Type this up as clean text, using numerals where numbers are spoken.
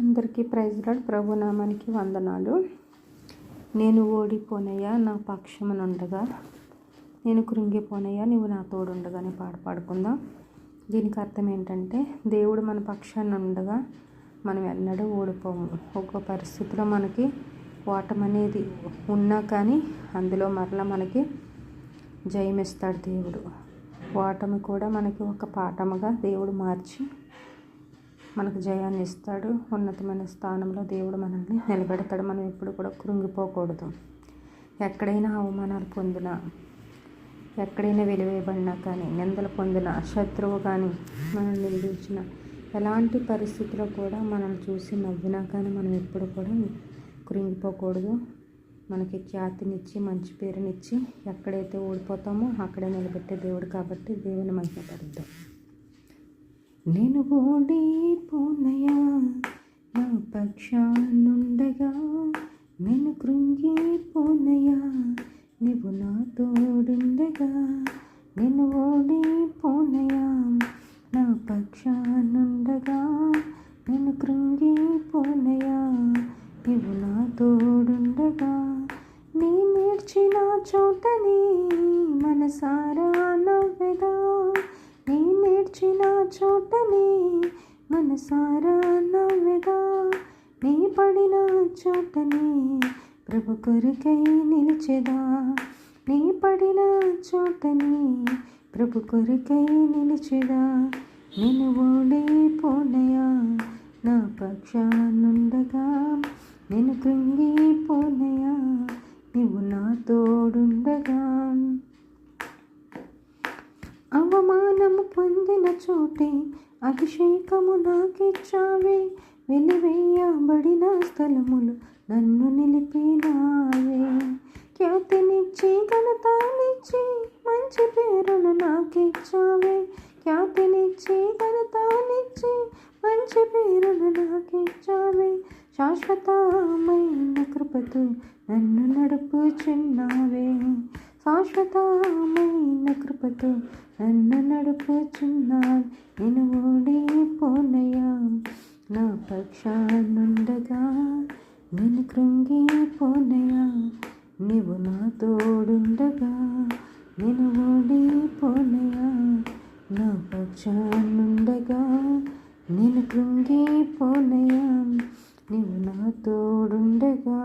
అందరికీ praise lord. ప్రభునామానికి వందనాలు. నేను ఓడిపోనయ్యా నా పక్షమునుండగా, నేను కృంగిపోనయ్యా నీవు నా తోడుండగా అని పాడుకుందాం. దీనికి అర్థం ఏంటంటే, దేవుడు మన పక్షాన్ని ఉండగా మనం ఎన్నడూ ఓడిపోము. ఒక్కో పరిస్థితిలో మనకి ఓటమి అనేది ఉన్నా కానీ అందులో మరలా మనకి జయమిస్తాడు దేవుడు. ఓటమి కూడా మనకి ఒక పాఠముగా దేవుడు మార్చి మనకు జయాన్ని ఇస్తాడు. ఉన్నతమైన స్థానంలో దేవుడు మనల్ని నిలబెడతాడు. మనం ఎప్పుడు కూడా కృంగిపోకూడదు. ఎక్కడైనా అవమానాలు పొందినా, ఎక్కడైనా వెలివేయబడినా కానీ, నిందలు పొందిన శత్రువు కానీ మనల్ని నిందించిన ఎలాంటి పరిస్థితిలో కూడా మనల్ని చూసి నవ్వినా కానీ మనం ఎప్పుడు కూడా కృంగిపోకూడదు. మనకి ఖ్యాతినిచ్చి మంచి పేరునిచ్చి ఎక్కడైతే ఓడిపోతామో అక్కడే నిలబెట్టే దేవుడు కాబట్టి దేవుని మహిమపరుద్దాం. నేను ఓడిపోనయ్యా నా పక్షానుండగా, నేను కృంగిపోనయ్యా నీవు నా తోడుండగా. నేను ఓడిపోనయ్యా నా పక్షానుండగా, నేను కృంగిపోనయ్యా నీవు నా తోడుండగా. నీ నేర్చిన చోటని మనసారా నవ్వెదా, నీ నేర్చిన చోటని మనసారా నవ్వెదా. నీ పడిన చోటని ప్రభు కొరకై నిలిచెదా, నీ పడిన చోటని ప్రభు కొరకై నిలిచెదా. నేను ఓడిపోనయ్యా నా పక్షానుండగా, నేను కృంగిపోనయ్యా నీవు నా తోడుండగా. అవమానము పొందిన చోటే అభిషేకము నాకిచ్చావే, వెలివేయబడిన స్థలములు నన్ను నిలిపినావే. ఖ్యాతినిచ్చి ఘనతనిచ్చి మంచి పేరును నాకిచ్చావే, ఖ్యాతినిచ్చి ఘనతనిచ్చి మంచి పేరును నాకిచ్చావే. శాశ్వతమైన కృపతో నన్ను నడుపుచున్నావే, శాశ్వతమైన కృపతో నన్ను నడుపుచున్నావే. నేను ఓడిపోనయ్యా నా పక్షానుండగా, నేను కృంగిపోనయ్యా నీవు నా తోడుండగా. నేను ఓడిపోనయ్యా నా పక్షానుండగా, నేను కృంగిపోనయ్యా నీవు నా తోడుండగా.